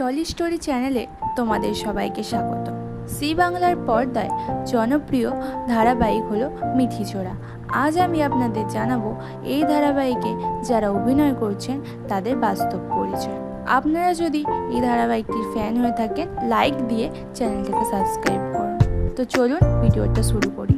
Trolley story চ্যানেলে তোমাদের সবাইকে স্বাগত। জি বাংলার পর্দায় জনপ্রিয় ধারাবাহিক হলো মিঠিচোরা। আজ আমি আপনাদের জানাবো এই ধারাবাহিকে যারা অভিনয় করছেন তাদের বাস্তব পরিচয়। আপনারা যদি এই ধারাবাহিকটির ফ্যান হয়ে থাকেন লাইক দিয়ে চ্যানেলটাকে সাবস্ক্রাইব করুন। তো চলুন ভিডিওটা শুরু করি।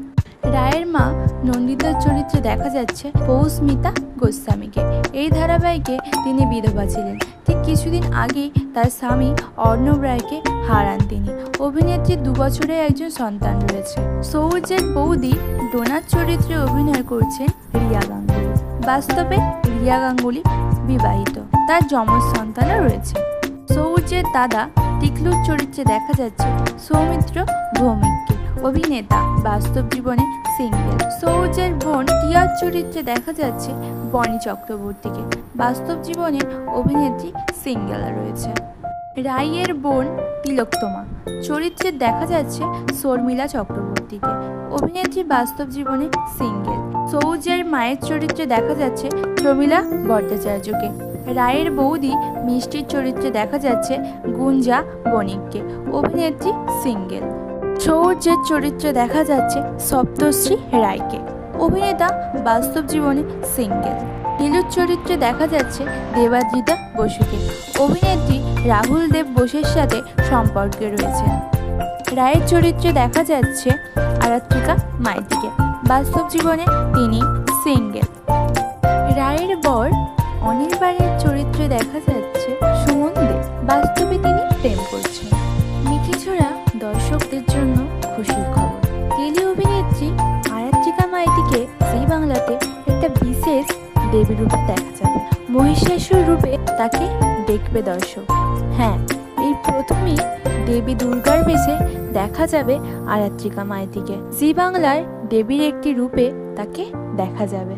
রায়ের মা নন্দিতার চরিত্রে দেখা যাচ্ছে পৌস্মিতা গোস্বামীকে। এই ধারাবাহিকে তিনি বিধবা ছিলেন। ঠিক কিছুদিন আগেই তার স্বামী অর্ণব রায়কে হারান তিনি। অভিনেত্রীর 2 বছরের একজন সন্তান রয়েছে। সৌর্যের বৌদি ডোনার চরিত্রে অভিনয় করছেন রিয়া গাঙ্গুলি। বাস্তবে রিয়া গাঙ্গুলি বিবাহিত, তার যমজ সন্তানও রয়েছে। সৌর্যের দাদা টিকলুর চরিত্রে দেখা যাচ্ছে সৌমিত্র ভৌমিককে। অভিনেতা বাস্তব জীবনে সিঙ্গেল। সৌর্যের বোন টিয়ার চরিত্রে দেখা যাচ্ছে বনি চক্রবর্তীকে। বাস্তব জীবনে অভিনেত্রী সিঙ্গেল রয়েছে। রাইয়ের বোন তিলোত্তমা চরিত্রে দেখা যাচ্ছে শর্মিলা চক্রবর্তীকে। অভিনেত্রী বাস্তব জীবনে সিঙ্গেল। সৌর্যের মায়ের চরিত্রে দেখা যাচ্ছে প্রমীলা ভট্টাচার্যকে। রায়ের বৌদি মিষ্টির চরিত্রে দেখা যাচ্ছে গুঞ্জা বণিককে। অভিনেত্রী সিঙ্গেল। সৌর্যের চরিত্রে দেখা যাচ্ছে সপ্তশ্রী রায়কে। অভিনেতা বাস্তব জীবনে সিঙ্গেল। নীলুর চরিত্রে দেখা যাচ্ছে দেবাদ্রিতা বসুকে। অভিনেত্রী রাহুল দেব বোসের সাথে সম্পর্কে রয়েছে। রায়ের চরিত্রে দেখা যাচ্ছে আরাত্রিকা মাইতিকে। বাস্তব জীবনে তিনি সিঙ্গেল। রায়ের বর অনির্বাণের চরিত্রে দেখা যাচ্ছে সুমন দেব। বাস্তবে তিনি প্রেম করছেন। মিঠিচোরা দর্শকদের জন্য খুশির খবর। টেলি অভিনেত্রী আরাত্রিকা মাইতিকে জি বাংলাতে একটা বিশেষ দেবী রূপে দেখা যাবে। মহিষাসুর রূপে তাকে দেখবে দর্শক। হ্যাঁ, এই প্রথমেই দেবী দুর্গার বেশে দেখা যাবে আরাত্রিকা মাইতিকে। জি বাংলার দেবীর একটি রূপে তাকে দেখা যাবে।